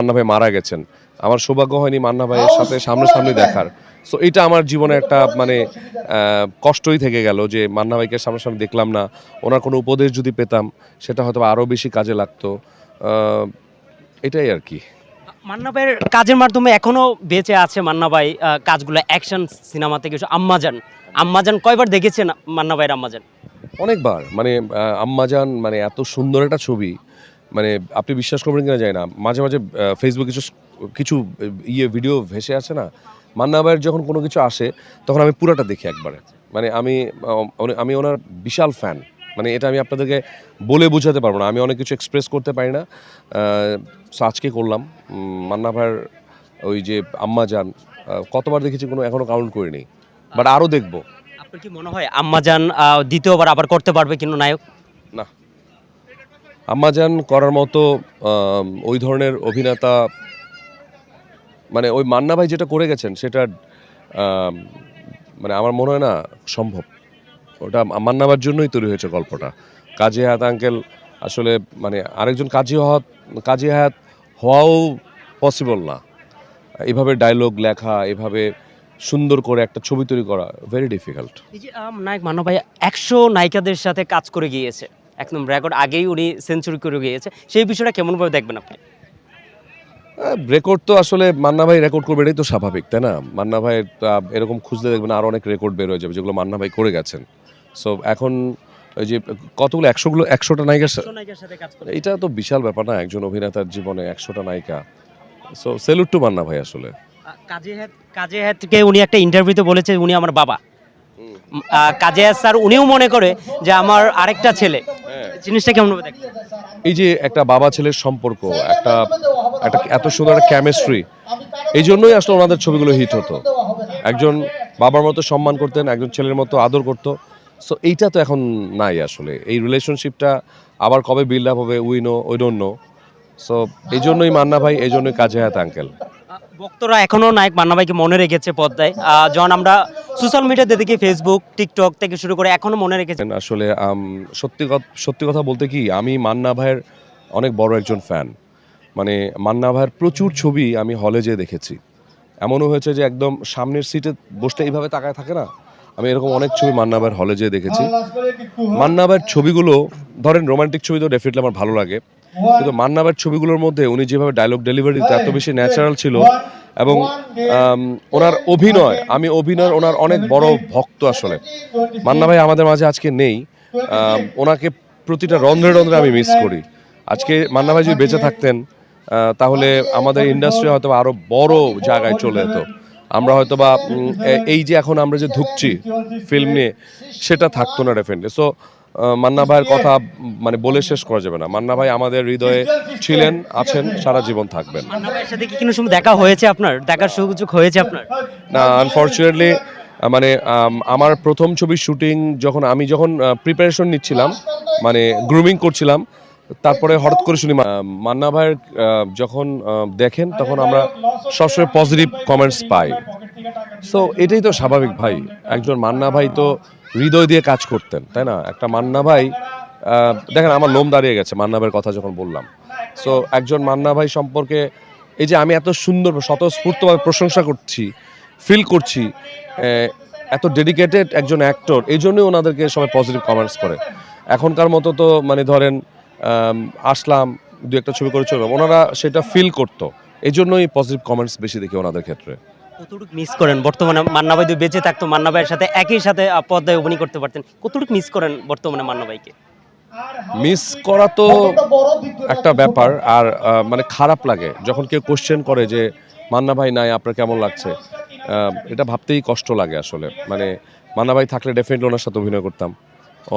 মান্না ভাই মারা গেছেন। আমার সৌভাগ্য হয়নি মান্না ভাইয়ের সাথে সামনাসামনি দেখার। সো এটা আমার জীবনে একটা মানে কষ্টই থেকে গেল যে মান্না ভাইকে সামনাসামনি দেখলাম না। ওনার কোনো উপদেশ যদি পেতাম সেটা হয়তো আরও বেশি কাজে লাগতো। আ এটাই আরকি। মান্না ভাইয়ের কাজের মাধ্যমে এখনো বেঁচে আছে মান্না ভাই কাজগুলো অ্যাকশন সিনেমা থেকে আম্মাজান। আম্মাজান কয়বার দেখেছেন মান্না ভাইয়ের আম্মাজান? অনেকবার মানে আম্মাজান মানে এত সুন্দর একটা ছবি মানে আপনি বিশ্বাস করবেন কিনা জানি না। মাঝে, মাঝে ফেসবুকে কিছু কিছু ভিডিও ভেসে আসে না? মান্না ভাইয়ের যখন কোনো কিছু আসে তখন আমি পুরাটা দেখি একবারে। মানে আমি ওনার বিশাল ফ্যান। মানে এটা আমি আপনাদেরকে বলে বোঝাতে পারব না। আমি অনেক কিছু এক্সপ্রেস করতে পারি না। আ সো আজকে করলাম। মান্না ভাইয়ের ওই যে আম্মাজান কতবার দেখেছি এখনো কাউন্ট করিনি। বাট আরও দেখব। আপনার কি মনে হয় আম্মাজান দ্বিতীয়বার আবার করতে পারবে কিন্তু নায়ক? না। আম্মাজান করার মতো ওই ধরনের অভিনেতা মানে ওই মান্না ভাই যেটা করে গেছেন সেটা আম মানে আমার মনে হয় না সম্ভব। ওটা মান্না ভাইয়ের জন্যই তৈরি হয়েছে গল্পটা। কাজী হায়াৎ আঙ্কেল আসলে মানে আরেকজন কাজী হায়াৎ হওয়াও পসিবল না। এভাবে ডায়ালগ লেখা, এভাবে সুন্দর করে একটা ছবি তৈরি করা ভেরি ডিফিকাল্ট। এই যে নায়ক মান্না ভাই ১০০ নায়িকাদের সাথে কাজ করে গিয়েছে। একদম রেকর্ড আগেই উনি সেঞ্চুরি করে গিয়েছে। সেই বিষয়টা কেমনভাবে দেখবেন আপনি? রেকর্ড তো আসলে মান্না ভাই রেকর্ড করবে এটাই তো স্বাভাবিক, তাই না? মান্না ভাইয়ের এরকম খুঁজলে দেখবেন আরো অনেক রেকর্ড বের হয়ে যাবে যেগুলো মান্না ভাই করে গেছেন। সো এখন ওই যে কতগুলো ১০০টা নায়িকার ১০০ নায়িকার সাথে কাজ করে। এইটা তো বিশাল ব্যাপার না একজন অভিনেতার জীবনে ১০০টা নায়িকা। সো সেলুট টু মান্না ভাই আসলে। কাজী হায়াতকে উনি একটা ইন্টারভিউতে বলেছে উনি আমার বাবা। হুম। কাজী হায়াত স্যার উনিও মনে করে যে আমার আরেকটা ছেলে। হ্যাঁ। জিনিসটা কেমনভাবে দেখবেন? এই যে একটা বাবা ছেলের সম্পর্ক, একটা একটা এত সুন্দর একটা কেমিস্ট্রি এইজন্যই আসলে ওনাদের ছবিগুলো হিট হতো। একজন বাবার মতো সম্মান করতেন, একজন ছেলের মতো আদর করত। সো এইটা তো এখন নাই আসলে। এই রিলেশনশিপটা আবার কবে বিল্ড আপ হবে উই ডোন্ট নো। সো এইজন্যই মান্না ভাই, এইজন্যই কাজী হায়াৎ আঙ্কেল। ভক্তরা এখনো নায়ক মান্না ভাইকে মনে রেখেছে পর্দায়। যখন আমরা সোশ্যাল মিডিয়াতে দেখি ফেসবুক, টিকটক থেকে শুরু করে এখনো মনে রেখেছে। আসলে সত্যি কথা বলতে কি আমি মান্না ভাইয়ের অনেক বড় একজন ফ্যান। মানে মান্না ভাইয়ের প্রচুর ছবি আমি হলে যেয়ে দেখেছি। এমনও হয়েছে যে একদম সামনের সিটে বসতে এইভাবে তাকায় থাকে না? আমি এরকম অনেক ছবি মান্না ভাইয়ের হলে যেয়ে দেখেছি। মান্না ভাইয়ের ছবিগুলো ধরেন রোমান্টিক ছবি তো ডেফিনিটলি আমার ভালো লাগে। কিন্তু মান্না ভাইয়ের ছবিগুলোর মধ্যে উনি যেভাবে ডায়ালগ ডেলিভারি দিত এত বেশি ন্যাচারাল ছিল এবং ওনার অভিনয় আমি অভিনয়ের ওনার অনেক বড় ভক্ত আসলে। মান্না ভাই আমাদের মাঝে আজকে নেই। ওনাকে প্রতিটা রন্ধ্রে, রন্ধ্রে আমি মিস করি। আজকে মান্না ভাই যদি বেঁচে থাকতেন তাহলে আমাদের ইন্ডাস্ট্রি হয়তোবা আরো বড় জায়গায় চলে যেত। আমরা হয়তোবা এই যে এখন আমরা যে ধুঁকছি ফিল্ম নিয়ে সেটা থাকতো না ডেফিনিটলি। সো মান্না ভাইয়ের কথা মানে বলে শেষ করা যাবে না। মান্না ভাই আমাদের হৃদয়ে ছিলেন, আছেন, সারা জীবন থাকবেন। মান্না ভাইয়ের সাথে কি কোনো সময় দেখা হয়েছে আপনার? দেখার সুযোগ হয়েছে আপনার? না আনফরচুনেটলি মানে আমার ১ম ছবির শুটিং আমি যখন প্রিপারেশন নিচ্ছিলাম মানে গ্রুমিং করছিলাম তারপরে হঠাৎ করে শুনি মান্না ভাইয়ের যখন দেখেন তখন আমরা সবসময় পজিটিভ কমেন্টস পাই। সো এটাই তো স্বাভাবিক ভাই। একজন মান্না ভাই তো হৃদয় দিয়ে কাজ করতেন, তাই না? একটা মান্না ভাই দেখেন আমার লোম দাঁড়িয়ে গেছে মান্না ভাইয়ের কথা যখন বললাম। সো একজন মান্না ভাই সম্পর্কে এই যে আমি এত সুন্দর স্বতঃস্ফূর্তভাবে প্রশংসা করছি, ফিল করছি এত ডেডিকেটেড একজন অ্যাক্টর এইজন্যই ওনাদেরকে সবাই পজিটিভ কমেন্টস করে। এখনকার মতো তো মানে ধরেন আসলাম ২-১ টা ছবি করে চলে গেলাম। ওনারা সেটা ফিল করতো। এইজন্যই পজিটিভ কমেন্টস বেশি দেখি ওনাদের ক্ষেত্রে। কতটুকু মিস করেন বর্তমানে মান্না ভাই যদি বেঁচে থাকতো মান্না ভাইয়ের সাথে একই সাথে পর্দায় অভিনয় করতে পারতেন। কতটুকু মিস করেন বর্তমানে মান্না ভাইকে? মিস করা তো একটা ব্যাপার আর মানে খারাপ লাগে যখন কেউ কোশ্চেন করে যে মান্না ভাই নাই আপনার কেমন লাগছে এটা ভাবতেই কষ্ট লাগে আসলে মানে মান্না ভাই থাকলে ডেফিনেটলি ওনার সাথে অভিনয় করতাম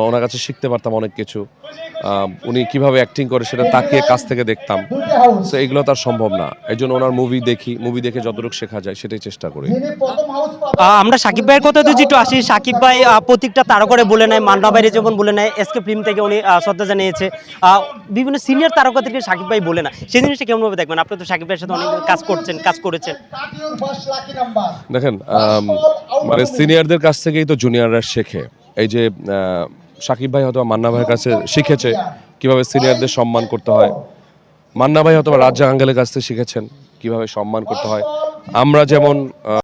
ওনার কাছে শিখতে পারতাম অনেক কিছু উনি কিভাবে অ্যাক্টিং করে সেটা তাকিয়ে কাছ থেকে দেখতাম সো এগুলো তার সম্ভব না এই জন্য ওনার মুভি দেখে যতটুকু শেখা যায় সেটাই চেষ্টা করি। আমরা সাকিব ভাইয়ের কথা যদি একটু আসি, সাকিব ভাই প্রত্যেকটা তারকারে বলে নেয়, মান্না ভাইরে যেমন বলে নেয়, এসকে ফিল্ম থেকে উনি শ্রদ্ধা জানিয়েছে। বিভিন্ন সিনিয়র তারকা থেকে সাকিব ভাই বলে না, সেই জিনিসটা কেমনভাবে দেখবেন? আপনি তো সাকিব ভাইয়ের সাথে অনেক কাজ করেছেন। দেখেন মানে সিনিয়রদের কাছ থেকেই তো জুনিয়ররা শেখে এই যে সাকিব ভাই হয়তো মান্না ভাইয়ের কাছে শিখেছে কিভাবে সিনিয়রদের সম্মান করতে হয় মান্না ভাই হয়তো রাজ্জাক আঙ্কেলের কাছ থেকে শিখেছেন কিভাবে সম্মান করতে হয়। আমরা যেমন